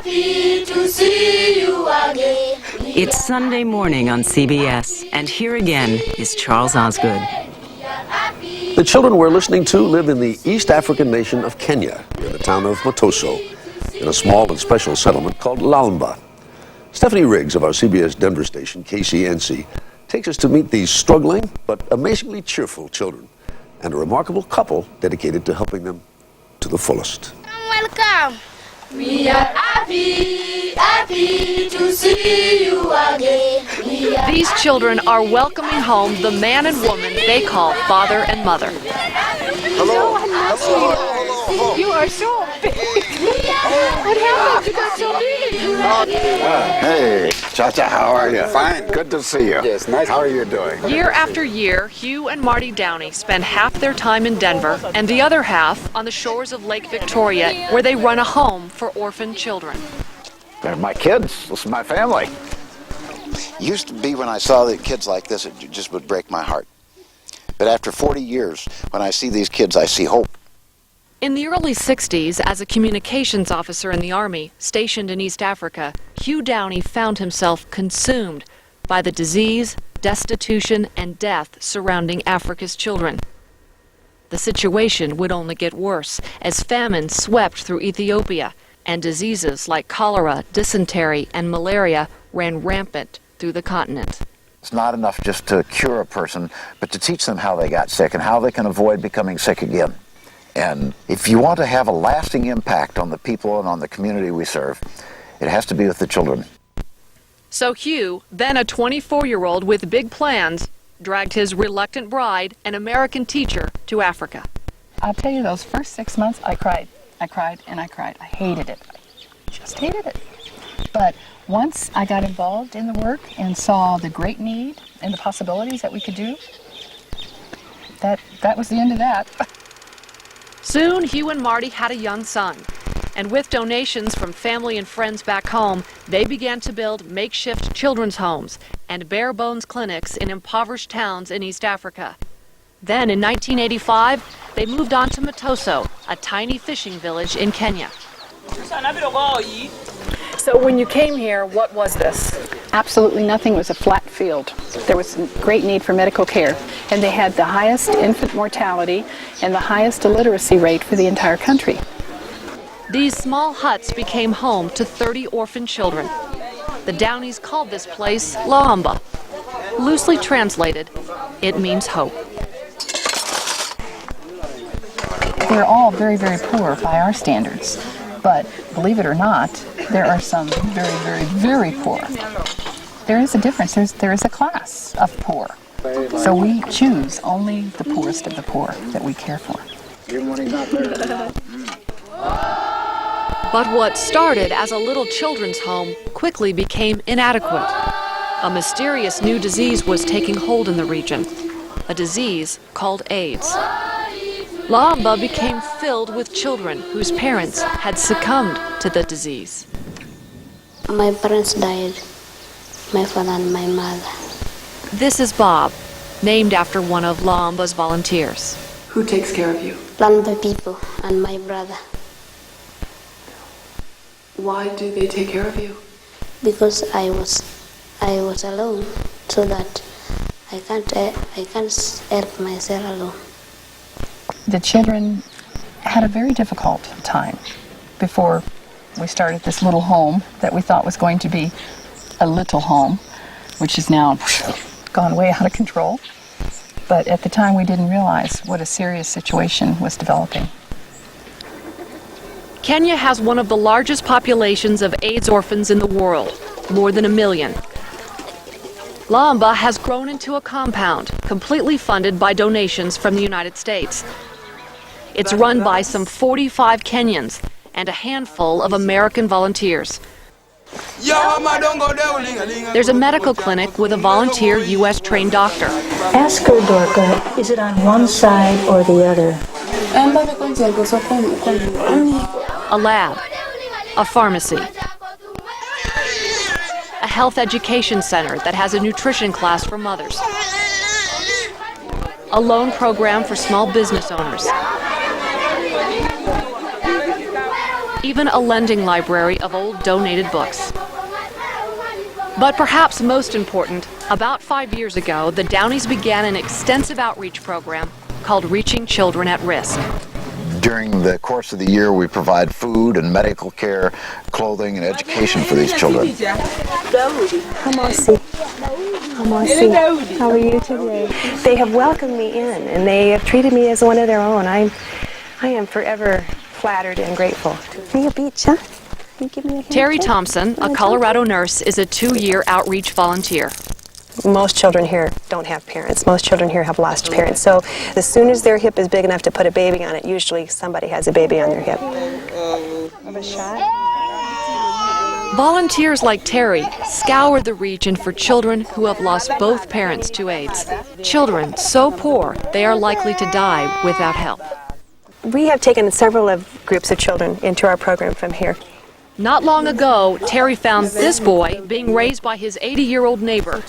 happy to see you again. It's Sunday morning on CBS, and here again is Charles Osgood. The children we're listening to live in the East African nation of Kenya, in the town of Matoso, in a small and special settlement called Lalmba. Stephanie Riggs of our CBS Denver station, KCNC, takes us to meet these struggling but amazingly cheerful children and a remarkable couple dedicated to helping them to the fullest. Welcome. We are happy to see you again. These children are welcoming home the man and woman they call father and mother. Hello. Hello. You are so big. What happened? You got so big. Hey, Cha-Cha, how are you? Fine, good to see you. Yes, nice. How are you doing? Year after year, Hugh and Marty Downey spend half their time in Denver and the other half on the shores of Lake Victoria, where they run a home for orphaned children. They're my kids. This is my family. It used to be when I saw the kids like this, it just would break my heart. But after 40 years, when I see these kids, I see hope. In the early 60s, as a communications officer in the Army stationed in East Africa, Hugh Downey found himself consumed by the disease, destitution, and death surrounding Africa's children. The situation would only get worse as famine swept through Ethiopia, and diseases like cholera, dysentery, and malaria ran rampant through the continent. It's not enough just to cure a person, but to teach them how they got sick and how they can avoid becoming sick again. And if you want to have a lasting impact on the people and on the community we serve, it has to be with the children. So Hugh, then a 24-year-old with big plans, dragged his reluctant bride, an American teacher, to Africa. I'll tell you, those first 6 months, I cried. I cried and I cried. I hated it. I just hated it. But once I got involved in the work and saw the great need and the possibilities that we could do, that was the end of that. Soon, Hugh and Marty had a young son, and with donations from family and friends back home, they began to build makeshift children's homes and bare-bones clinics in impoverished towns in East Africa. Then, in 1985, they moved on to Matoso, a tiny fishing village in Kenya. So when you came here, what was this? Absolutely nothing. It was a flat field. There was great need for medical care, and they had the highest infant mortality and the highest illiteracy rate for the entire country. These small huts became home to 30 orphan children. The Downeys called this place Lalmba. Loosely translated, it means hope. They're all very, very poor by our standards, but believe it or not, there are some very, very, very poor. There is a difference. There is a class of poor. So we choose only the poorest of the poor that we care for. But what started as a little children's home quickly became inadequate. A mysterious new disease was taking hold in the region, a disease called AIDS. Lalmba became filled with children whose parents had succumbed to the disease. My parents died, my father and my mother. This is Bob, named after one of Lalmba's volunteers. Who takes care of you? Lalmba people and my brother. Why do they take care of you? Because I was alone, so that I can't help myself alone. The children had a very difficult time before we started this little home that we thought was going to be a little home, which is now gone way out of control. But at the time we didn't realize what a serious situation was developing. Kenya has one of the largest populations of AIDS orphans in the world, more than 1 million. Lalmba has grown into a compound, completely funded by donations from the United States. It's run by some 45 Kenyans and a handful of American volunteers. There's a medical clinic with a volunteer U.S.-trained doctor. Ask her, Dorca, is it on one side or the other? A lab, a pharmacy, a health education center that has a nutrition class for mothers, a loan program for small business owners. even a lending library of old donated books. But perhaps most important, about 5 years ago, the Downeys began an extensive outreach program called Reaching Children at Risk. During the course of the year, we provide food and medical care, clothing and education for these children. Come on, see. Come on, see. How are you today? They have welcomed me in, and they have treated me as one of their own. I am forever flattered and grateful. Can you beach, huh? Can you give me a hand? Terry Thompson, a Colorado nurse, is a 2-year outreach volunteer. Most children here don't have parents. Most children here have lost parents. So as soon as their hip is big enough to put a baby on it, usually somebody has a baby on their hip. Volunteers like Terry scour the region for children who have lost both parents to AIDS. Children so poor they are likely to die without help. We have taken several groups of children into our program from here. Not long ago, Terry found this boy being raised by his 80-year-old neighbor.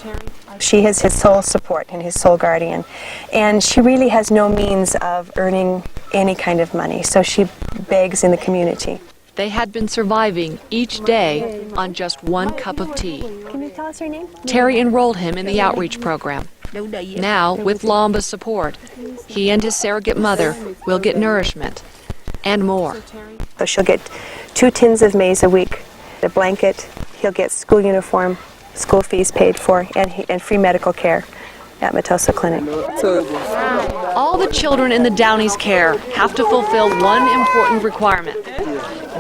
She is his sole support and his sole guardian, and she really has no means of earning any kind of money, so she begs in the community. They had been surviving each day on just 1 cup of tea. Can you tell us her name? Terry enrolled him in the outreach program. Now, with Lalmba's support, he and his surrogate mother will get nourishment and more. So she'll get 2 tins of maize a week, a blanket, he'll get school uniform, school fees paid for, and free medical care at Matoso Clinic. All the children in the Downeys' care have to fulfill one important requirement.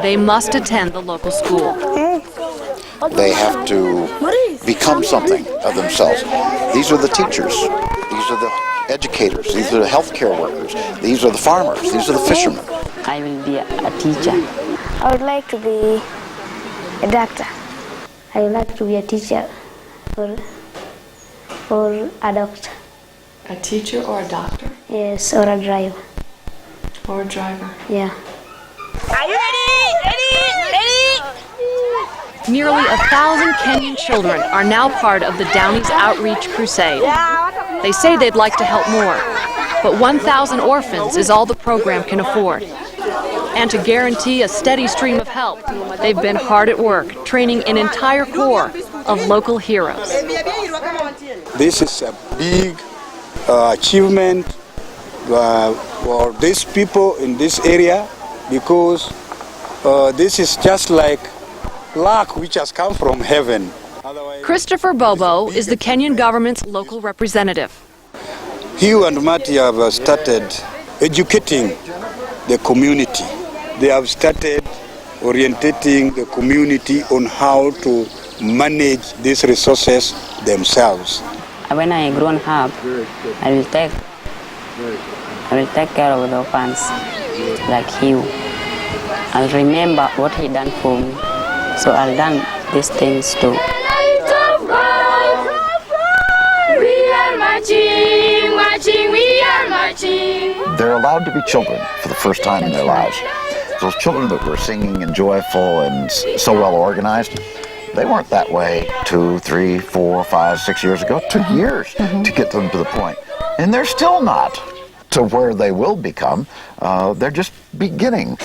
They must attend the local school. They have to become something of themselves. These are the teachers. These are the educators. These are the healthcare workers. These are the farmers. These are the fishermen. I will be a teacher. I would like to be a doctor. I would like to be a teacher or a doctor. A teacher or a doctor? Yes, or a driver. Or a driver? Yeah. Are you ready? Nearly 1,000 Kenyan children are now part of the Downeys Outreach Crusade. They say they'd like to help more, but 1,000 orphans is all the program can afford. And to guarantee a steady stream of help, they've been hard at work, training an entire corps of local heroes. This is a big achievement for these people in this area, because this is just like luck which has come from heaven. Christopher Bobo is the Kenyan government's local representative. Hugh and Marty have started educating the community. They have started orientating the community on how to manage these resources themselves. When I grown up, I will take care of the orphans like Hugh. I'll remember what he done for me, so I'll done these things too. They're allowed to be children for the first time in their lives. Those children that were singing and joyful and so well organized, they weren't that way 2, 3, 4, 5, 6 years ago. It took years to get them to the point. And they're still not to where they will become. They're just beginning.